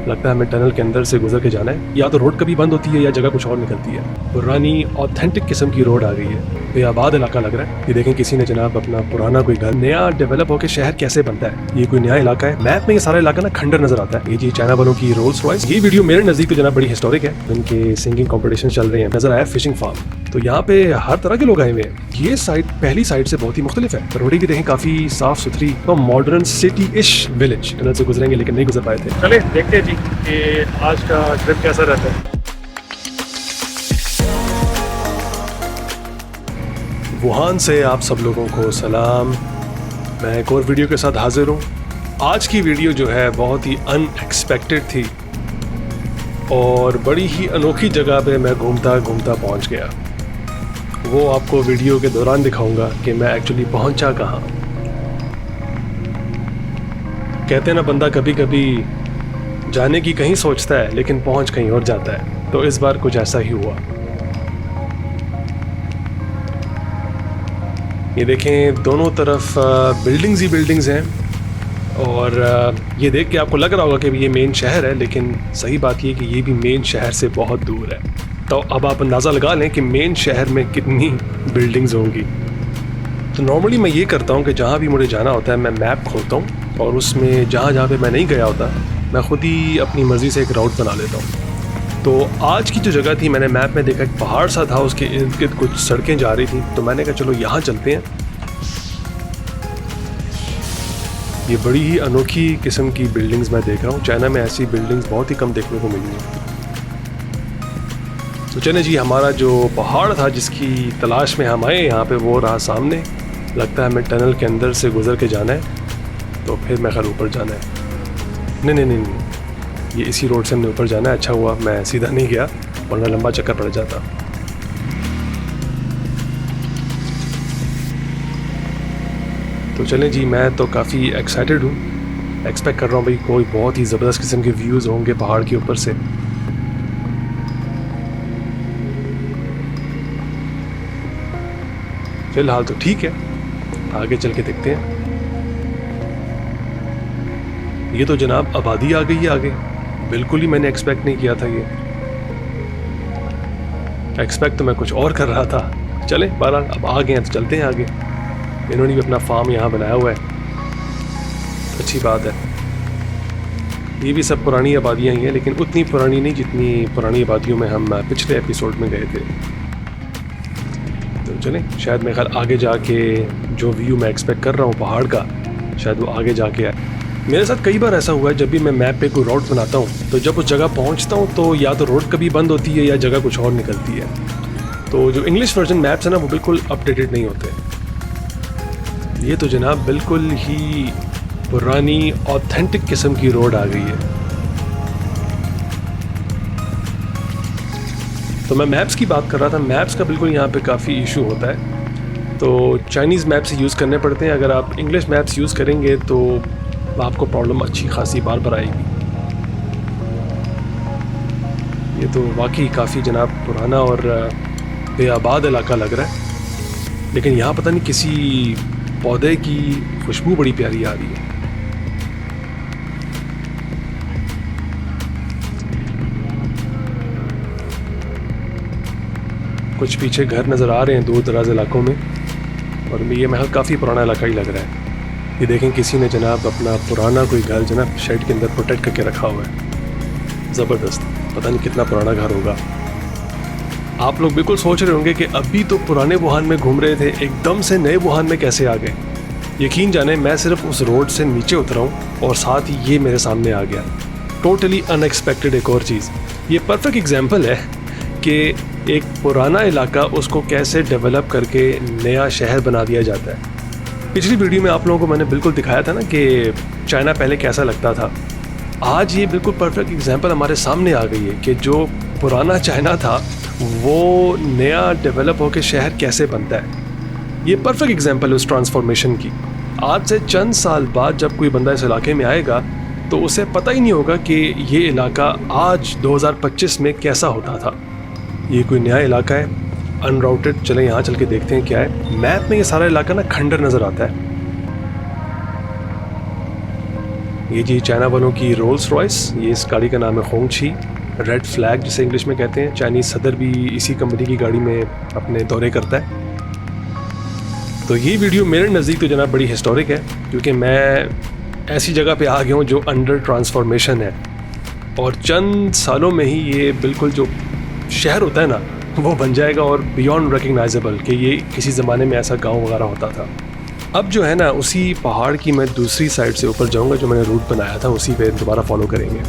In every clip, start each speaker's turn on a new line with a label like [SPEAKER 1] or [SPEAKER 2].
[SPEAKER 1] लगता है हमें टनल के अंदर से गुजर के जाना है। या तो रोड कभी बंद होती है या जगह कुछ और निकलती है। पुरानी ऑथेंटिक किस्म की रोड आ गई है। बेआबाद इलाका लग रहा है। ये देखें किसी ने जनाब अपना पुराना कोई घर नया डेवलप होकर शहर कैसे बनता है। ये कोई नया इलाका है। मैप में ये सारा इलाका ना खंडर नजर आता है। ये जी चाइना वालों की रोल्स रॉयस। ये वीडियो मेरे नजदीक तो जनाब बड़ी हिस्टोरिक है। इनके सिंगिंग कॉम्पिटिशन चल रहे हैं। नजर आया फिशिंग फार्म। तो यहाँ पे हर तरह के लोग आए हुए हैं। ये साइड पहली साइड से बहुत ही मुख्तलिफ है। रोडें भी देखें काफी साफ सुथरी। तो मॉडर्न सिटी इश विलेज टनल से गुजरेंगे लेकिन नहीं गुजर पाए थे। चले देखते हैं जी कि आज का ट्रिप कैसा रहता है। वुहान से आप सब लोगों को सलाम। मैं एक और वीडियो के साथ हाजिर हूँ। आज की वीडियो जो है बहुत ही अनएक्सपेक्टेड थी और बड़ी ही अनोखी जगह पे मैं घूमता घूमता पहुँच गया। वो आपको वीडियो के दौरान दिखाऊंगा कि मैं एक्चुअली पहुँचा कहाँ। कहते हैं ना बंदा कभी कभी जाने की कहीं सोचता है लेकिन पहुँच कहीं और जाता है। तो इस बार कुछ ऐसा ही हुआ। ये देखें दोनों तरफ बिल्डिंग्स ही बिल्डिंग्स हैं और ये देख के आपको लग रहा होगा कि ये मेन शहर है, लेकिन सही बात ये कि ये भी मेन शहर से बहुत दूर है। तो अब आप अंदाज़ा लगा लें कि मेन शहर में कितनी बिल्डिंग्स होंगी। तो नॉर्मली मैं ये करता हूँ कि जहाँ भी मुझे जाना होता है मैं मैप खोलता हूँ और उसमें जहाँ जहाँ पे मैं नहीं गया होता मैं ख़ुद ही अपनी मर्ज़ी से एक राउट बना लेता हूँ। तो आज की जो जगह थी मैंने मैप में देखा एक पहाड़ सा था, उसके इर्द गिर्द कुछ सड़कें जा रही थी। तो मैंने कहा चलो यहाँ चलते हैं। ये बड़ी ही अनोखी किस्म की बिल्डिंग्स मैं देख रहा हूँ। चाइना में ऐसी बिल्डिंग्स बहुत ही कम देखने को मिली हैं। तो चले जी हमारा जो पहाड़ था जिसकी तलाश में हम आए यहाँ पे वो रहा सामने। लगता है हमें टनल के अंदर से गुजर के जाना है। तो फिर मैं खैर ऊपर जाना है। नहीं, ये इसी रोड से हमने ऊपर जाना है। अच्छा हुआ मैं सीधा नहीं गया वरना लंबा चक्कर पड़ जाता। तो चलें जी मैं तो काफ़ी एक्साइटेड हूँ। एक्सपेक्ट कर रहा हूँ भाई कोई बहुत ही ज़बरदस्त किस्म के व्यूज़ होंगे पहाड़ के ऊपर से। फ़िलहाल तो ठीक है, आगे चल के देखते हैं। ये तो जनाब आबादी आ गई है आगे। बिल्कुल ही मैंने एक्सपेक्ट नहीं किया था ये। एक्सपेक्ट तो मैं कुछ और कर रहा था। चले बहरहाल अब आ गए हैं तो चलते हैं आगे। इन्होंने भी अपना फार्म यहाँ बनाया हुआ है। अच्छी बात है। ये भी सब पुरानी आबादियाँ ही हैं लेकिन उतनी पुरानी नहीं जितनी पुरानी आबादियों में हम पिछले एपिसोड में गए थे। तो चलें शायद मैं ख्याल आगे जाके जो व्यू मैं एक्सपेक्ट कर रहा हूँ पहाड़ का शायद वो आगे जाके आए। मेरे साथ कई बार ऐसा हुआ है जब भी मैं मैप पे कोई रूट बनाता हूँ तो जब उस जगह पहुँचता हूँ तो या तो रोड कभी बंद होती है या जगह कुछ और निकलती है। तो जो इंग्लिश वर्जन मैप्स है ना वो बिल्कुल अपडेटेड नहीं होते। ये तो जनाब बिल्कुल ही पुरानी ऑथेंटिक किस्म की रोड आ गई है। तो मैं मैप्स की बात कर रहा था। मैप्स का बिल्कुल यहाँ पे काफ़ी इशू होता है। तो चाइनीज़ मैप्स यूज़ करने पड़ते हैं। अगर आप इंग्लिश मैप्स यूज़ करेंगे तो आपको प्रॉब्लम अच्छी खासी बार बार आएगी। ये तो वाकई काफ़ी जनाब पुराना और बेआबाद इलाका लग रहा है, लेकिन यहाँ पता नहीं किसी पौधे की खुशबू बड़ी प्यारी आ रही है। कुछ पीछे घर नज़र आ रहे हैं दूर दराज इलाकों में और ये महल काफ़ी पुराना इलाका ही लग रहा है। ये देखें किसी ने जनाब अपना पुराना कोई घर जनाब शेड के अंदर प्रोटेक्ट करके रखा हुआ है। ज़बरदस्त। पता नहीं कितना पुराना घर होगा। आप लोग बिल्कुल सोच रहे होंगे कि अभी तो पुराने वुहान में घूम रहे थे, एकदम से नए वुहान में कैसे आ गए। यकीन जाने मैं सिर्फ उस रोड से नीचे उतरा हूँ और साथ ही ये मेरे सामने आ गया। टोटली अनएक्सपेक्टेड एक और चीज़। ये परफेक्ट एग्जाम्पल है कि एक पुराना इलाका उसको कैसे डेवलप करके नया शहर बना दिया जाता है। पिछली वीडियो में आप लोगों को मैंने बिल्कुल दिखाया था ना कि चाइना पहले कैसा लगता था। आज ये बिल्कुल परफेक्ट एग्जांपल हमारे सामने आ गई है कि जो पुराना चाइना था वो नया डेवलप होकर शहर कैसे बनता है। ये परफेक्ट एग्जांपल है उस ट्रांसफॉर्मेशन की। आज से चंद साल बाद जब कोई बंदा इस इलाके में आएगा तो उसे पता ही नहीं होगा कि ये इलाका आज 2025 में कैसा होता था। ये कोई नया इलाका है अनराउटेड। चलें यहाँ चल के देखते हैं क्या है। मैप में ये सारा इलाका ना खंडर नज़र आता है। ये जी चाइना वालों की रोल्स रॉयस, ये इस गाड़ी का नाम है होंगची, रेड फ्लैग जिसे इंग्लिश में कहते हैं। चाइनीज़ सदर भी इसी कंपनी की गाड़ी में अपने दौरे करता है। तो ये वीडियो मेरे नज़दीक तो जनाब बड़ी हिस्टोरिक है, क्योंकि मैं ऐसी जगह पे आ गया हूँ जो अंडर ट्रांसफॉर्मेशन है, और चंद सालों में ही ये बिल्कुल जो शहर होता है ना वो बन जाएगा, और बियॉन्ड रिकग्नाइजेबल कि ये किसी ज़माने में ऐसा गांव वगैरह होता था। अब जो है ना उसी पहाड़ की मैं दूसरी साइड से ऊपर जाऊंगा, जो मैंने रूट बनाया था उसी पे दोबारा फॉलो करेंगे।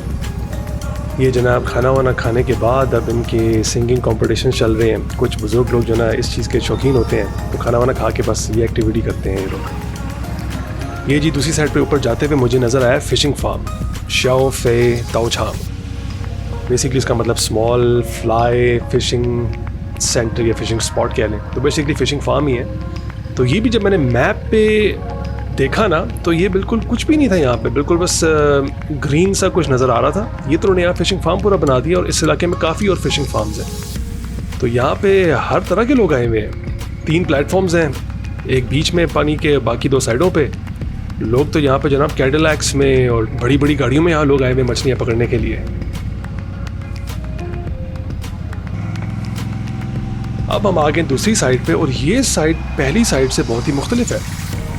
[SPEAKER 1] ये जनाब खाना वाना खाने के बाद अब इनके सिंगिंग कंपटीशन चल रहे हैं। कुछ बुज़ुर्ग लोग जो ना इस चीज़ के शौकीन होते हैं, तो खाना वाना खा के बस ये एक्टिविटी करते हैं ये लोग। ये जी दूसरी साइड पे ऊपर जाते हुए मुझे नज़र आया फिशिंग फार्म, शाओ फे ताओछाम। बेसिकली इसका मतलब स्मॉल फ्लाई फिशिंग सेंटर या फिशिंग स्पॉट कह लें, तो बेसिकली फ़िशिंग फार्म ही है। तो ये भी जब मैंने मैप पे देखा ना तो ये बिल्कुल कुछ भी नहीं था यहाँ पे, बिल्कुल बस ग्रीन सा कुछ नज़र आ रहा था। ये तो उन्होंने यहाँ फ़िशिंग फार्म पूरा बना दिया, और इस इलाके में काफ़ी और फिशिंग फार्म्स हैं। तो यहाँ पे हर तरह के लोग आए हुए हैं। 3 प्लेटफॉर्म्स हैं, एक बीच में पानी के, बाकी 2 साइडों पे। लोग तो यहाँ पे जनाब कैडिलैक्स में और बड़ी बड़ी गाड़ियों में यहाँ लोग आए हुए मछलियाँ पकड़ने के लिए। अब हम आ गए दूसरी साइड पे, और ये साइड पहली साइड से बहुत ही मुख्तलिफ है।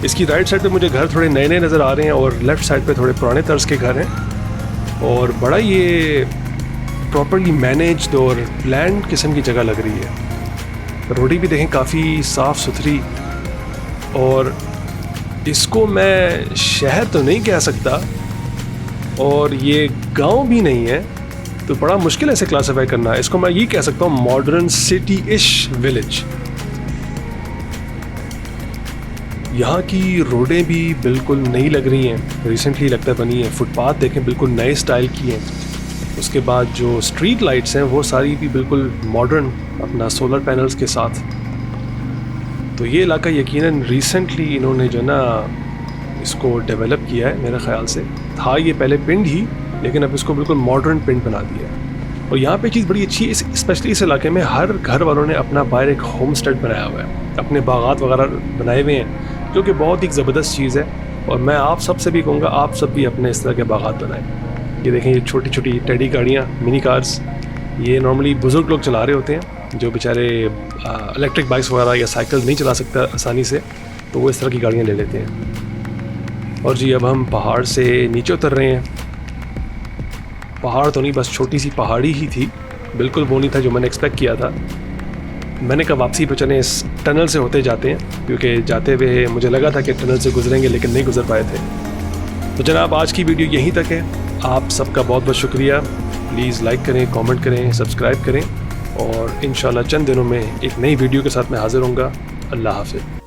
[SPEAKER 1] इसकी राइट साइड पे मुझे घर थोड़े नए नए नज़र आ रहे हैं, और लेफ़्ट साइड पे थोड़े पुराने तर्ज के घर हैं, और बड़ा ये प्रॉपर्ली मैनेज्ड और प्लान्ड किस्म की जगह लग रही है। रोडी भी देखें काफ़ी साफ़ सुथरी, और इसको मैं शहर तो नहीं कह सकता, और ये गांव भी नहीं है, तो बड़ा मुश्किल है इसे क्लासिफाई करना। इसको मैं ये कह सकता हूँ मॉडर्न सिटी इश विलेज। यहाँ की रोडें भी बिल्कुल नई लग रही हैं, रिसेंटली लगता है बनी है। फुटपाथ देखें बिल्कुल नए स्टाइल की हैं। उसके बाद जो स्ट्रीट लाइट्स हैं वो सारी भी बिल्कुल मॉडर्न, अपना सोलर पैनल्स के साथ। तो ये इलाका यकीनन रिसेंटली इन्होंने जो ना इसको डेवलप किया है, मेरे ख़्याल से। था ये पहले पिंड ही, लेकिन अब इसको बिल्कुल मॉडर्न पिंड बना दिया है। और यहाँ पे चीज़ बड़ी अच्छी है, स्पेशली इस इलाके में हर घर वालों ने अपना बाहर एक होम स्टेड बनाया हुआ है, अपने बागात वगैरह बनाए हुए हैं, जो कि बहुत ही ज़बरदस्त चीज़ है। और मैं आप सब से भी कहूँगा आप सब भी अपने इस तरह के बागात बनाएं। ये देखें, ये छोटी छोटी टेडी गाड़ियाँ, मिनी कार्स, ये नॉर्मली बुज़ुर्ग लोग चला रहे होते हैं, जो बेचारे इलेक्ट्रिक बाइक्स वगैरह या साइकिल नहीं चला सकता आसानी से, तो वो इस तरह की गाड़ियाँ ले लेते हैं। और जी अब हम पहाड़ से नीचे उतर रहे हैं। पहाड़ तो नहीं, बस छोटी सी पहाड़ी ही थी, बिल्कुल वो नहीं था जो मैंने एक्सपेक्ट किया था। मैंने कहा वापसी पे चलें, इस टनल से होते जाते हैं, क्योंकि जाते हुए मुझे लगा था कि टनल से गुजरेंगे, लेकिन नहीं गुजर पाए थे। तो जनाब आज की वीडियो यहीं तक है। आप सबका बहुत बहुत शुक्रिया। प्लीज़ लाइक करें, कमेंट करें, सब्सक्राइब करें, और इंशाल्लाह चंद दिनों में एक नई वीडियो के साथ मैं हाज़िर होऊंगा। अल्लाह हाफ़िज़।